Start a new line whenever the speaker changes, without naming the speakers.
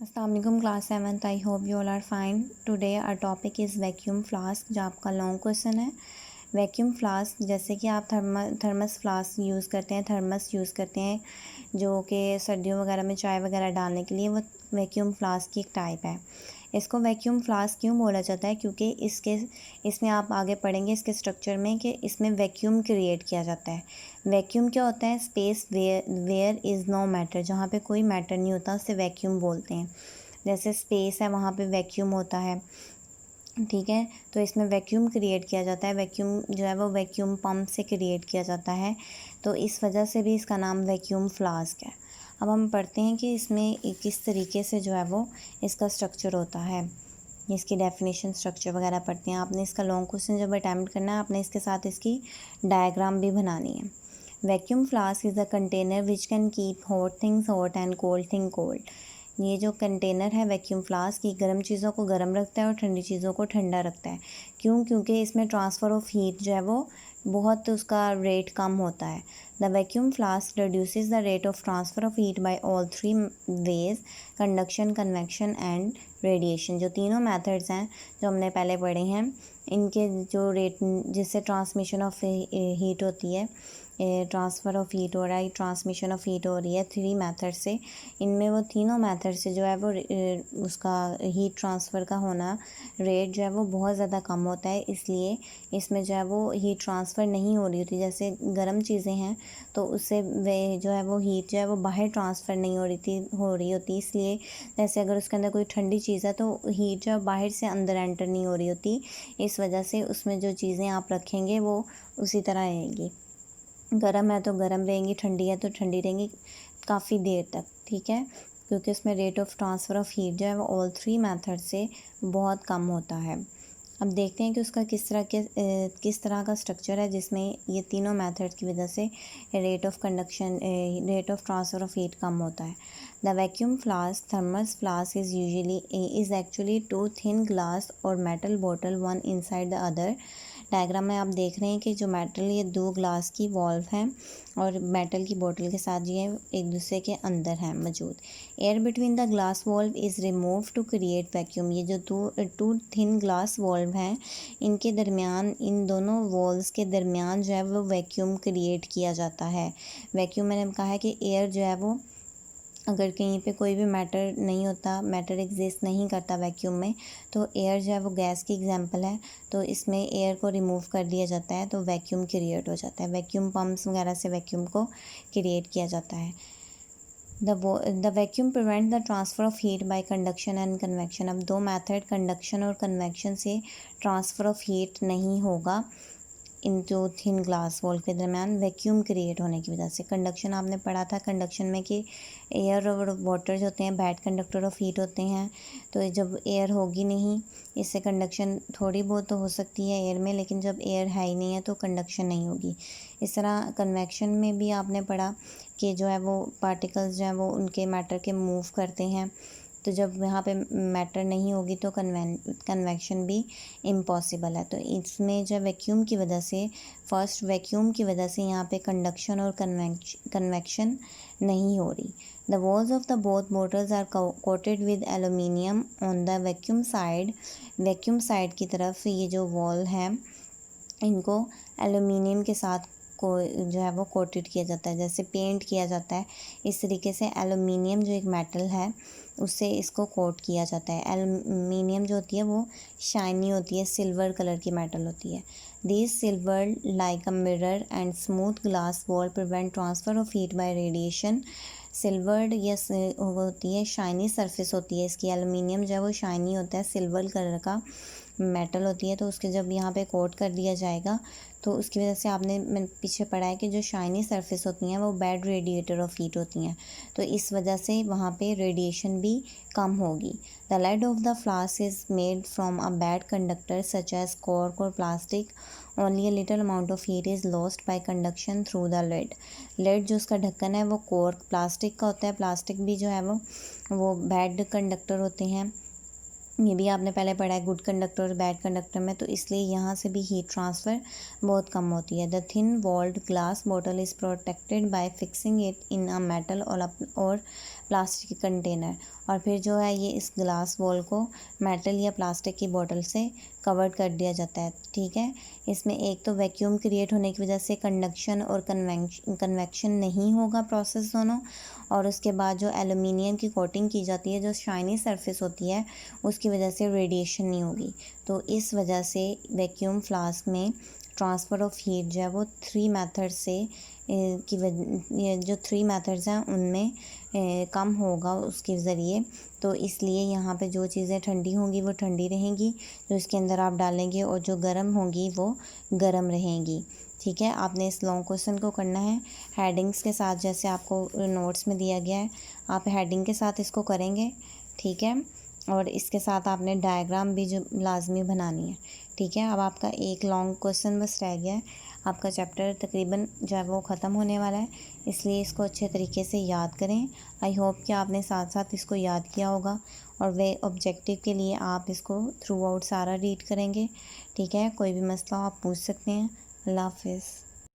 अस्सलाम वालेकुम class 7th। I hope you all are fine. Today our topic is vacuum flask, जो आपका long question है। Vacuum flask, जैसे कि आप थर्मस फ्लास्क यूज़ करते हैं, थर्मस यूज़ करते हैं जो कि सर्दियों वगैरह में चाय वगैरह डालने के लिए, वो वैक्यूम फ्लास्क की एक टाइप है। इसको वैक्यूम फ्लास्क क्यों बोला जाता है? क्योंकि इसमें आप आगे पढ़ेंगे इसके स्ट्रक्चर में कि इसमें वैक्यूम क्रिएट किया जाता है। वैक्यूम क्या होता है? Space where is no matter, जहाँ पे कोई मैटर नहीं होता उसे वैक्यूम बोलते हैं। जैसे स्पेस है वहाँ पे वैक्यूम होता है, ठीक है। तो इसमें वैक्यूम क्रिएट किया जाता है। वैक्यूम जो है वो वैक्यूम पंप से क्रिएट किया जाता है, तो इस वजह से भी इसका नाम वैक्यूम फ्लास्क है। अब हम पढ़ते हैं कि इसमें किस तरीके से जो है वो इसका स्ट्रक्चर होता है, इसकी डेफिनेशन स्ट्रक्चर वगैरह पढ़ते हैं। आपने इसका लॉन्ग क्वेश्चन जब अटैम्प्ट करना है, आपने इसके साथ इसकी डायग्राम भी बनानी है। Vacuum flask is a container which can keep hot things hot and cold thing cold. ये जो कंटेनर है वैक्यूम फ्लास्क, ये गर्म चीज़ों को गर्म रखता है और ठंडी चीज़ों को ठंडा रखता है। क्यों? क्योंकि इसमें ट्रांसफ़र ऑफ हीट जो है वो बहुत उसका रेट कम होता है। The vacuum flask reduces the rate of transfer of heat bye all three ways: conduction, convection and radiation. जो तीनों मेथड्स हैं जो हमने पहले पढ़े हैं, इनके जो रेट जिससे ट्रांसमिशन ऑफ हीट होती है, ट्रांसफ़र ऑफ हीट हो रहा है, ट्रांसमिशन ऑफ हीट हो रही है थ्री मेथड से। इनमें वो तीनों मेथड से जो है वो उसका हीट ट्रांसफ़र का होना रेट जो है वो बहुत ज़्यादा कम होता है। इसलिए इसमें जो है वो हीट ट्रांसफ़र नहीं हो रही होती। जैसे गर्म चीज़ें हैं तो उससे वे जो है वो हीट जो है वो बाहर ट्रांसफ़र नहीं हो रही होती। इसलिए जैसे अगर उसके अंदर कोई ठंडी चीज़ है तो हीट जो है बाहर से अंदर एंटर नहीं हो रही होती। इस वजह से उसमें जो चीज़ें आप रखेंगे वो उसी तरह रहेंगी। गर्म है तो गर्म रहेंगी, ठंडी है तो ठंडी रहेंगी काफ़ी देर तक, ठीक है। क्योंकि उसमें rate of transfer of heat जो है वो ऑल थ्री मेथड से बहुत कम होता है। अब देखते हैं कि उसका किस तरह का स्ट्रक्चर है जिसमें ये तीनों मेथड की वजह से rate of transfer of heat कम होता है। The vacuum flask thermos flask is actually two thin glass और metal bottle one inside the other. Diagram में आप देख रहे हैं कि जो मेटल, ये दो ग्लास की वॉल्व हैं और मेटल की बोतल के साथ ये एक दूसरे के अंदर हैं मौजूद। Air between the glass walls is remove to create vacuum. ये जो टू थिन ग्लास वॉल्व हैं, इनके दरमियान, इन दोनों वॉल्व्स के दरमियान जो है वो वैक्यूम क्रिएट किया जाता है। वैक्यूम मैंने कहा है कि एयर जो है वो, अगर कहीं पे कोई भी मैटर नहीं होता, मैटर एग्जिस्ट नहीं करता वैक्यूम में, तो एयर जो है वो गैस की एग्जांपल है, तो इसमें एयर को रिमूव कर दिया जाता है तो वैक्यूम क्रिएट हो जाता है। वैक्यूम पम्प्स वगैरह से वैक्यूम को क्रिएट किया जाता है। The vacuum prevent the transfer of heat bye conduction and convection. अब दो मेथड, कंडक्शन और कन्वेक्शन से ट्रांसफ़र ऑफ हीट नहीं होगा इन जो थिन ग्लास वॉल के दरमियान वैक्यूम क्रिएट होने की वजह से। कंडक्शन आपने पढ़ा था, कंडक्शन में कि एयर और वाटर जो होते हैं बैड कंडक्टर ऑफ हीट होते हैं। तो जब एयर होगी नहीं, इससे कंडक्शन थोड़ी बहुत तो हो सकती है एयर में, लेकिन जब एयर है ही नहीं है तो कंडक्शन नहीं होगी। इस तरह कन्वेक्शन में भी आपने पढ़ा कि जो है वो पार्टिकल्स जो है वो उनके मैटर के मूव करते हैं, तो जब यहाँ पे मैटर नहीं होगी तो कन्वेक्शन भी इम्पॉसिबल है। तो इसमें जब वैक्यूम की वजह से, फर्स्ट वैक्यूम की वजह से यहाँ पे कंडक्शन और कन्वेक्शन नहीं हो रही। The walls of the both bottles are coated with aluminium on the vacuum side. Vacuum side की तरफ ये जो वॉल है, इनको एलुमिनियम के साथ को जो है वो कोटेड किया जाता है, जैसे पेंट किया जाता है। इस तरीके से एलुमिनियम जो एक मेटल है उससे इसको कोट किया जाता है। एलुमिनियम जो होती है वो शाइनी होती है, सिल्वर कलर की मेटल होती है। This silver like a mirror and smooth glass wall prevent transfer of heat bye radiation. Silvered yes होती है, शाइनी सरफेस होती है इसकी। एलुमिनियम जो है वो शाइनी होता है, सिल्वर कलर का मेटल होती है, तो उसके जब यहाँ पे कोट कर दिया जाएगा तो उसकी वजह से मैंने पीछे पढ़ा है कि जो शाइनी सरफेस होती हैं वो बैड रेडिएटर ऑफ हीट होती हैं, तो इस वजह से वहाँ पे रेडिएशन भी कम होगी। The lid of the flask is made from a bad conductor such as cork और plastic. Only a little amount of heat is lost by conduction through the lid. Lid जो उसका ढक्कन है वो कॉर्क प्लास्टिक का होता है। Plastic भी जो है वो बैड कंडक्टर होते हैं। ये भी आपने पहले पढ़ा है गुड कंडक्टर और बैड कंडक्टर में, तो इसलिए यहाँ से भी हीट ट्रांसफ़र बहुत कम होती है। The thin walled glass bottle is protected by fixing it in a metal और प्लास्टिक कंटेनर, और फिर जो है ये इस ग्लास वॉल को मेटल या प्लास्टिक की बॉटल से कवर्ड कर दिया जाता है। ठीक है, इसमें एक तो वैक्यूम क्रिएट होने की वजह से कंडक्शन और कन्वेक्शन नहीं होगा प्रोसेस दोनों, और उसके बाद जो एलुमिनियम की कोटिंग की जाती है, जो शाइनी सरफेस होती है, उसकी वजह से रेडिएशन नहीं होगी। तो इस वजह से वैक्यूम फ्लास्क में ट्रांसफ़र ऑफ हीट जो है वो थ्री मेथड से ये जो थ्री मेथड्स हैं उनमें कम होगा उसके ज़रिए। तो इसलिए यहाँ पे जो चीज़ें ठंडी होंगी वो ठंडी रहेंगी, जो इसके अंदर आप डालेंगे, और जो गर्म होंगी वो गर्म रहेंगी। ठीक है, आपने इस लॉन्ग क्वेश्चन को करना है हेडिंग्स के साथ, जैसे आपको नोट्स में दिया गया है, आप हेडिंग के साथ इसको करेंगे। ठीक है, और इसके साथ आपने डायग्राम भी जो लाजमी बनानी है। ठीक है, अब आपका एक लॉन्ग क्वेश्चन बस रह गया है, आपका चैप्टर तकरीबन जो है वो ख़त्म होने वाला है, इसलिए इसको अच्छे तरीके से याद करें। आई होप कि आपने साथ साथ इसको याद किया होगा, और वे ऑब्जेक्टिव के लिए आप इसको थ्रू आउट सारा रीड करेंगे। ठीक है, कोई भी मसला हो आप पूछ सकते हैं। अल्लाह हाफिज़।